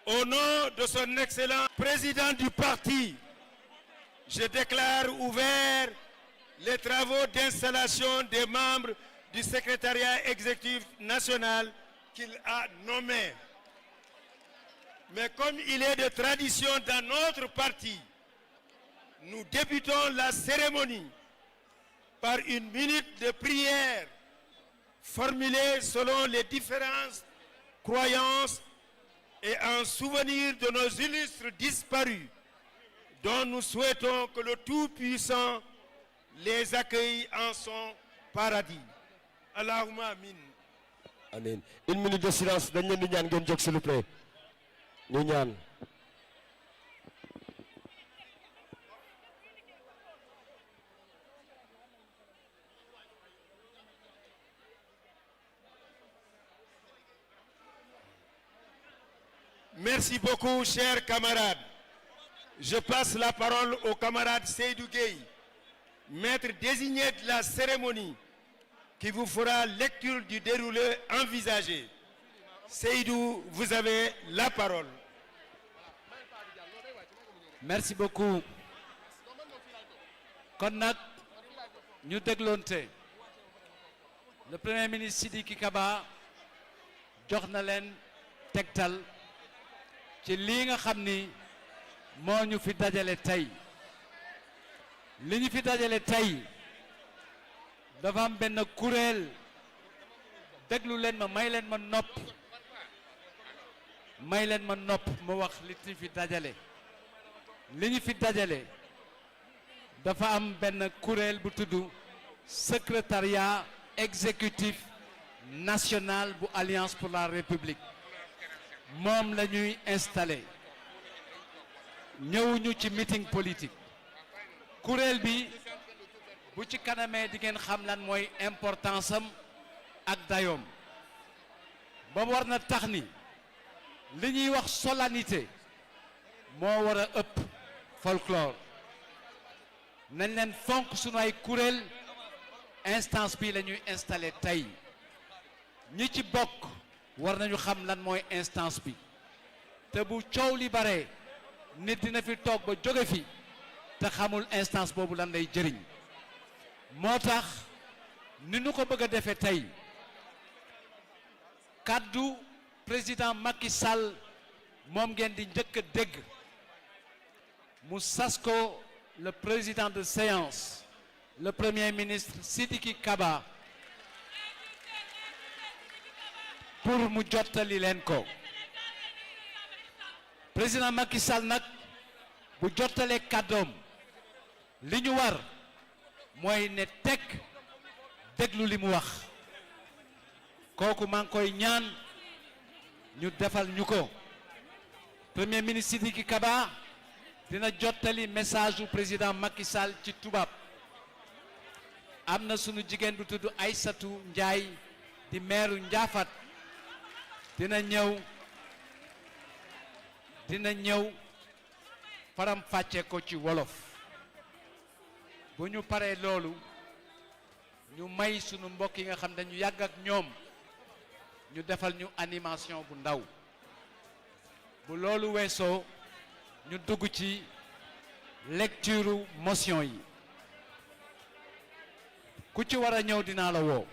Au nom de son excellent président du parti, je déclare ouverts les travaux d'installation des membres du secrétariat exécutif national qu'il a nommé. Mais comme il est de tradition dans notre parti, nous débutons la cérémonie par une minute de prière formulée selon les différentes croyances et en souvenir de nos illustres disparus, dont nous souhaitons que le Tout-Puissant les accueille en son paradis. Allahumma amin. Amin. Une minute de silence dañ leen di ñaan ngeen jóg s'il vous plaît. ñu ñaan. Merci beaucoup, chers camarades. Je passe la parole au camarade Seydou Gueye, maître désigné de la cérémonie, qui vous fera lecture du déroulé envisagé. Seydou, vous avez la parole. Merci beaucoup. kon nag ñu dégloonte le premier ministre Sidiki Kaba jox na leen tegtal ci lii nga xam ni moo ñu fi dajale tey li ñu fi dajale tey dafa am benn kuréel déglu leen ma may leen ma nopp ma wax li ñu fi dajale li ñu fi dajale dafa am benn kuréel bu tudd secrétariat exécutif national bu Alliance pour la République moom la ñuy installé ñëwuñu ci meeting politique kuréel bi bu ci kanamee di ngeen xam lan mooy importance am ak dayoom ba war na tax ni li ñuy wax solennité moo war a ëpp folklore nañ leen fonk sunu ay kuréel instance bi la ñuy installé tey ñi ci bokk war nañu xam lan mooy instance bi te bu coow li bare nit dina fi toog ba jóge fi te xamul instance boobu lan lay jëriñ moo tax ni nu ko bëgg a defee tey kàddu président Macky Sall moom ngeen di njëkk a dégg mu sas ko le président de séance le premier ministre Sidiki Kaba pour mu jottali leen ko président Macky Sall nag bu jottalee kàddoom li ñu war mooy ne teg déglu li mu wax kooku maa ngi koy ñaan ñu defal ñu ko premier ministre Sidiki Kaba dina jottali message du président Macky Sall ci tubaab am na sunu jigéen bu tudd Aïssatou Ndiaye di meeru Ndiafat dina ñëw faram fàcce ko ci wolof bu ñu paree loolu ñu may sunu mbokk yi nga xam dañu yàgg ak ñoom ñu defal ñu animation bu ndaw bu loolu weesoo ñu dugg ci lecture motion yi ku ci war a ñëw dinaa la woo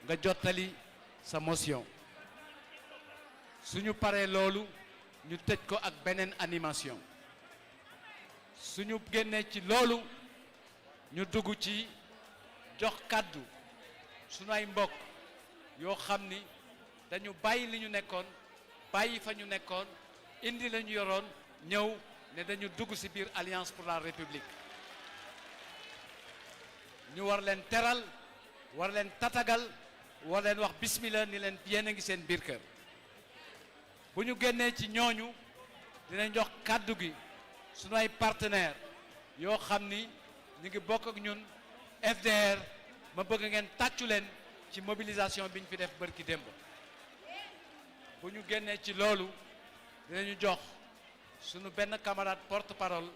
nga jottali sa motion suñu paree loolu ñu tëj ko ak beneen animation suñu génnee ci loolu ñu dugg ci jox kàddu suñu ay mbokk yoo xam ni dañu bàyyi li ñu nekkoon bàyyi fa ñu nekkoon indi la ñu yoroon ñëw ne dañu dugg ci biir Alliance pour la République ñu war leen teral war leen tatagal war leen wax bismillah ni leen yéen a ngi seen biir kër bu ñu génnee ci ñooñu dinañ jox kàddu gi sunu ay partenaires yoo xam ni ñu ngi bokk ak ñun FDR ma bëgg ngeen tàccu leen ci mobilisation bi ñu fi def bërki démb bu ñu génnee ci loolu dinañu jox sunu benn camarade porte-parole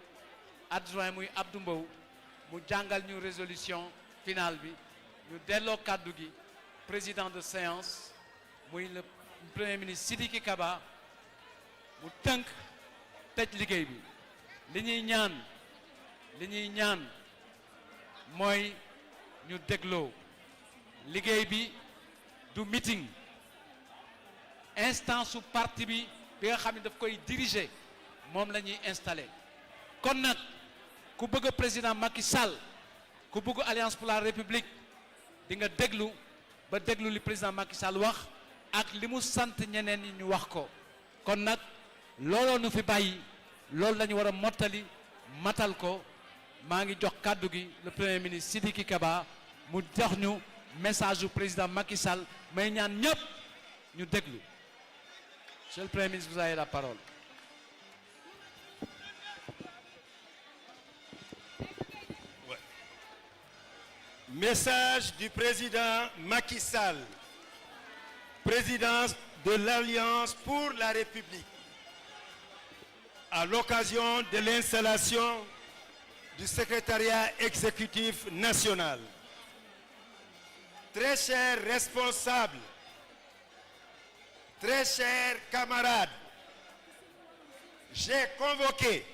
adjoint muy Abdou Mbow mu jàngal ñu résolution finale bi ñu delloo kàddu gi président de séance muy le premier ministre Sidiki Kaba mu tënk tëj liggéey bi li ñuy ñaan mooy ñu dégloo liggéey bi du meeting instance su parti bi nga xam ne daf koy diriger moom la ñuy installé kon nag ku bëgg président Macky Sall ku bëgg Alliance pour la République di nga déglu ba déglu li président Macky Sall wax ak li mu sant ñeneen ñi ñu wax ko kon nag looloo nu fi bàyyi loolu la ñu war a mottali matal ko maa ngi jox kàddu gi le premier ministre Sidiki Kaba mu jox ñu message du président Macky Sall may ñaan ñëpp ñu déglu monsieur le premier ministre vous avez la parole. Ouais. Message du président Macky Sall, président de l'Alliance pour la République, à l'occasion de l'installation du secrétariat exécutif national. Très chers responsables, très chers camarades, j'ai convoqué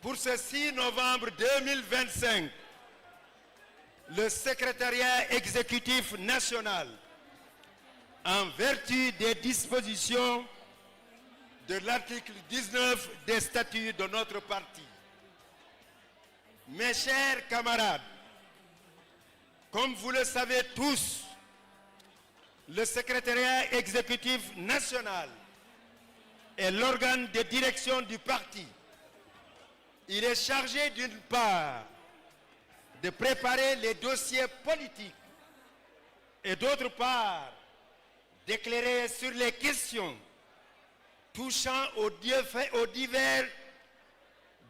pour ce 6 novembre 2025 le secrétariat exécutif national en vertu des dispositions de l'article 19 des statuts de notre parti. Mes chers camarades, comme vous le savez tous, le secrétariat exécutif national est l'organe de direction du parti. Il est chargé d'une part de préparer les dossiers politiques et d'autre part d'éclairer sur les questions touchant aux divers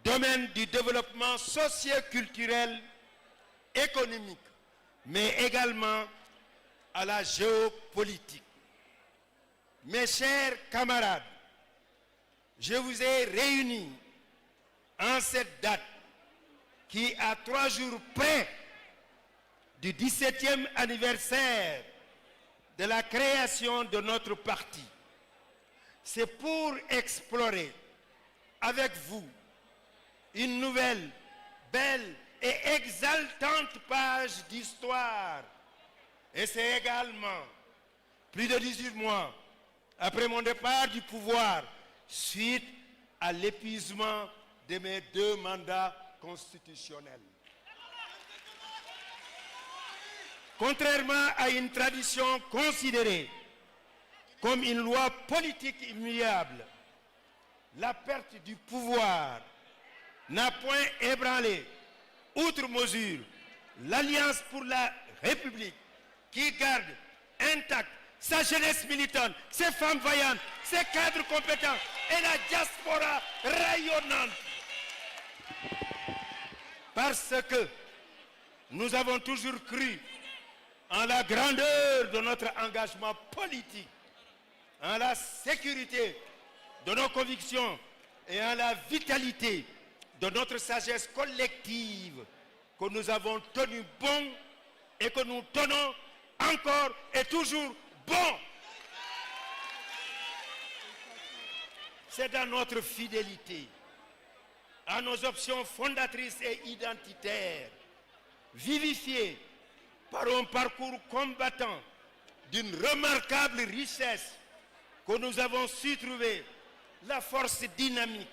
domaines du développement socio-culturel, économique, mais également à la géopolitique. Mes chers camarades, je vous ai réunis en cette date qui, à 3 jours près du 17e anniversaire de la création de notre parti, c'est pour explorer avec vous une nouvelle, belle et exaltante page d'histoire. Et c'est également, plus de 18 mois après mon départ du pouvoir, suite à l'épuisement de mes 2 mandats constitutionnels. Contrairement à une tradition considérée comme une loi politique immuable, la perte du pouvoir n'a point ébranlé, outre mesure, l'Alliance pour la République qui garde intacte sa jeunesse militante, ses femmes vaillantes, ses cadres compétents et la diaspora rayonnante. Parce que nous avons toujours cru en la grandeur de notre engagement politique, en la sécurité de nos convictions et en la vitalité de notre sagesse collective que nous avons tenu bon et que nous tenons encore et toujours bon. C'est dans notre fidélité à nos options fondatrices et identitaires, vivifiées par un parcours combattant d'une remarquable richesse, que nous avons su trouver la force dynamique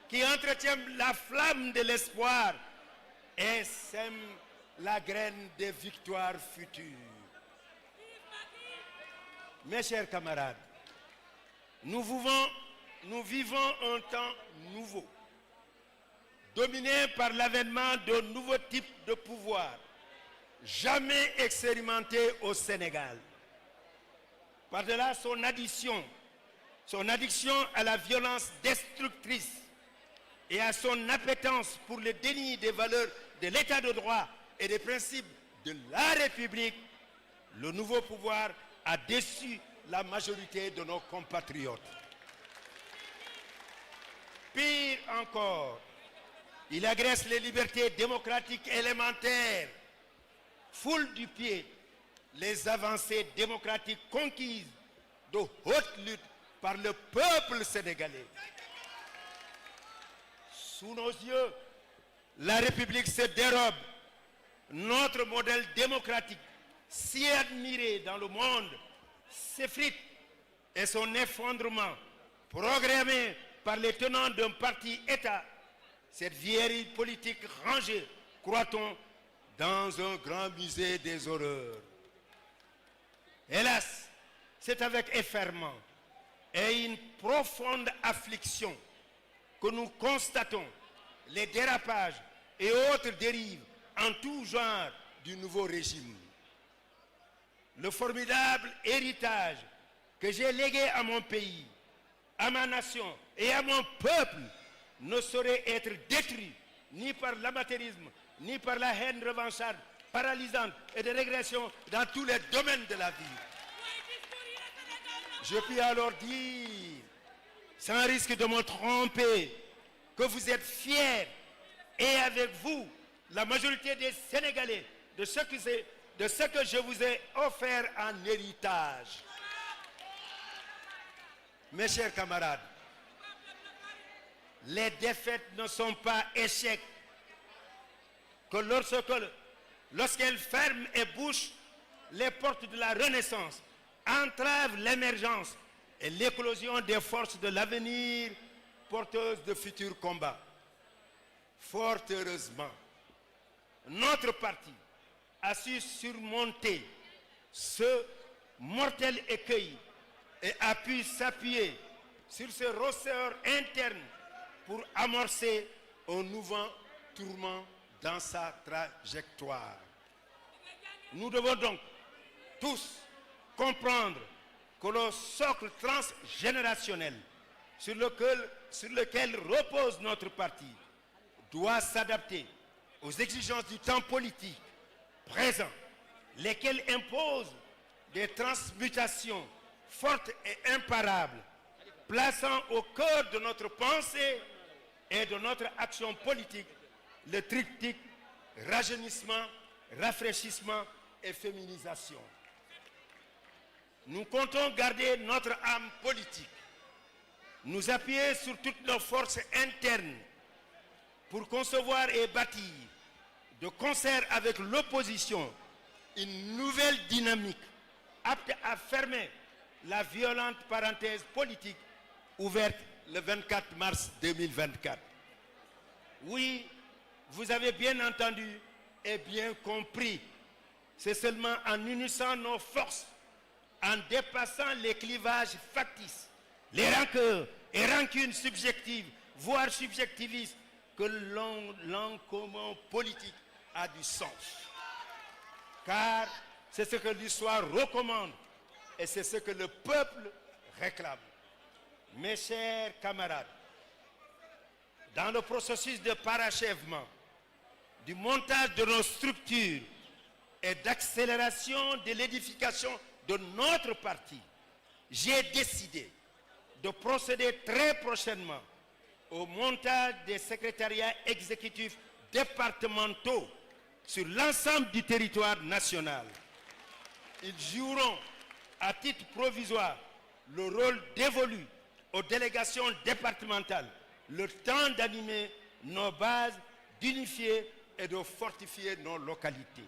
qui entretient la flamme de l'espoir et sème la graine des victoires futures. Mes chers camarades, nous vivons un temps nouveau, dominé par l'avènement d'un nouveau type de pouvoir, jamais expérimenté au Sénégal. Par-delà son addiction à la violence destructrice et à son appétence pour le déni des valeurs de l'état de droit et des principes de la République, le nouveau pouvoir a déçu la majorité de nos compatriotes. Pire encore, il agresse les libertés démocratiques élémentaires, foule du pied les avancées démocratiques conquises de haute lutte par le peuple sénégalais. Sous nos yeux, la République se dérobe. Notre modèle démocratique, si admiré dans le monde, s'effrite et son effondrement, programmé par les tenants d'un parti-État, cette vieille politique rangée, croit-on, dans un grand musée des horreurs. Hélas, c'est avec effarement et une profonde affliction que nous constatons les dérapages et autres dérives en tout genre du nouveau régime. Le formidable héritage que j'ai légué à mon pays, à ma nation et à mon peuple ne saurait être détruit ni par l'amateurisme, ni par la haine revancharde, paralysante et de régression dans tous les domaines de la vie. Je puis alors dire, sans risque de me tromper, que vous êtes fiers et avec vous, la majorité des Sénégalais, de ce que je vous ai offert en héritage. Mes chers camarades, les défaites ne sont pas échecs que lorsqu'elles ferment et bouchent les portes de la renaissance, entravent l'émergence et l'éclosion des forces de l'avenir porteuses de futurs combats. Fort heureusement, notre parti a su surmonter ce mortel écueil et a pu s'appuyer sur ce ressort interne pour amorcer un nouveau tourment dans sa trajectoire. Nous devons donc tous comprendre que le socle transgénérationnel sur lequel repose notre parti doit s'adapter aux exigences du temps politique présent, lesquelles imposent des transmutations fortes et imparables, plaçant au cœur de notre pensée et de notre action politique le triptyque rajeunissement, rafraîchissement et féminisation. Nous comptons garder notre âme politique, nous appuyer sur toutes nos forces internes pour concevoir et bâtir, de concert avec l'opposition, une nouvelle dynamique apte à fermer la violente parenthèse politique ouverte le 24 mars 2024. Oui, vous avez bien entendu et bien compris. C'est seulement en unissant nos forces, en dépassant les clivages factices, les rancœurs et rancunes subjectives, voire subjectivistes, que l'encomment politique a du sens. Car c'est ce que l'histoire recommande et c'est ce que le peuple réclame. Mes chers camarades, dans le processus de parachèvement, du montage de nos structures et d'accélération de l'édification de notre parti, j'ai décidé de procéder très prochainement au montage des secrétariats exécutifs départementaux sur l'ensemble du territoire national. Ils joueront à titre provisoire le rôle dévolu aux délégations départementales, le temps d'animer nos bases, d'unifier et de fortifier nos localités.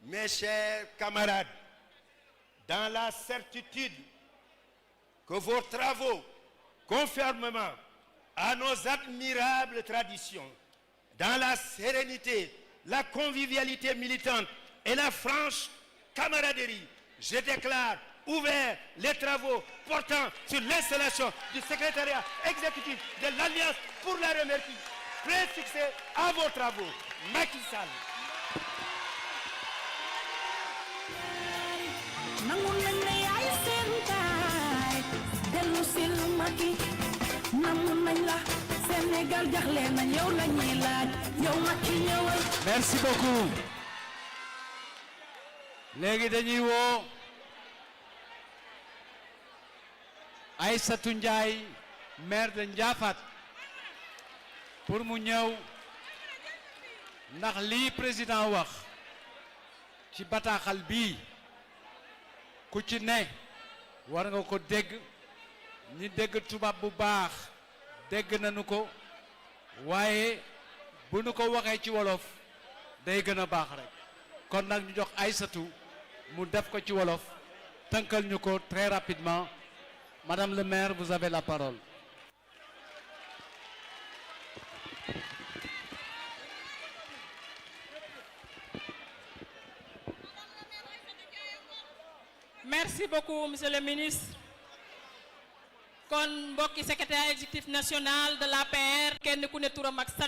Mes chers camarades, dans la certitude que vos travaux, conformément à nos admirables traditions, dans la sérénité, la convivialité militante et la franche camaraderie, je déclare ouverts les travaux portant sur l'installation du secrétariat exécutif de l'Alliance pour la République. Plein succès à vos travaux. Macky Sall. Merci beaucoup. léegi dañuy woo Aïssatou Ndiaye maire de Ndiafate pour mu ñëw ndax lii président wax ci bataaxal bii ku ci ne war nga ko dégg ñi dégg tubaab bu baax dégg nañu ko waaye bu nu ko waxee ci wolof day gën a baax rek kon nag ñu jox Aïssatou mu def ko ci wolof tënkal ñu ko très rapidement. Madame le maire, vous avez la parole. Merci beaucoup, monsieur le ministre. kon mbokki secrétaire exécutif national de l'APR kenn ku ne turam ak sant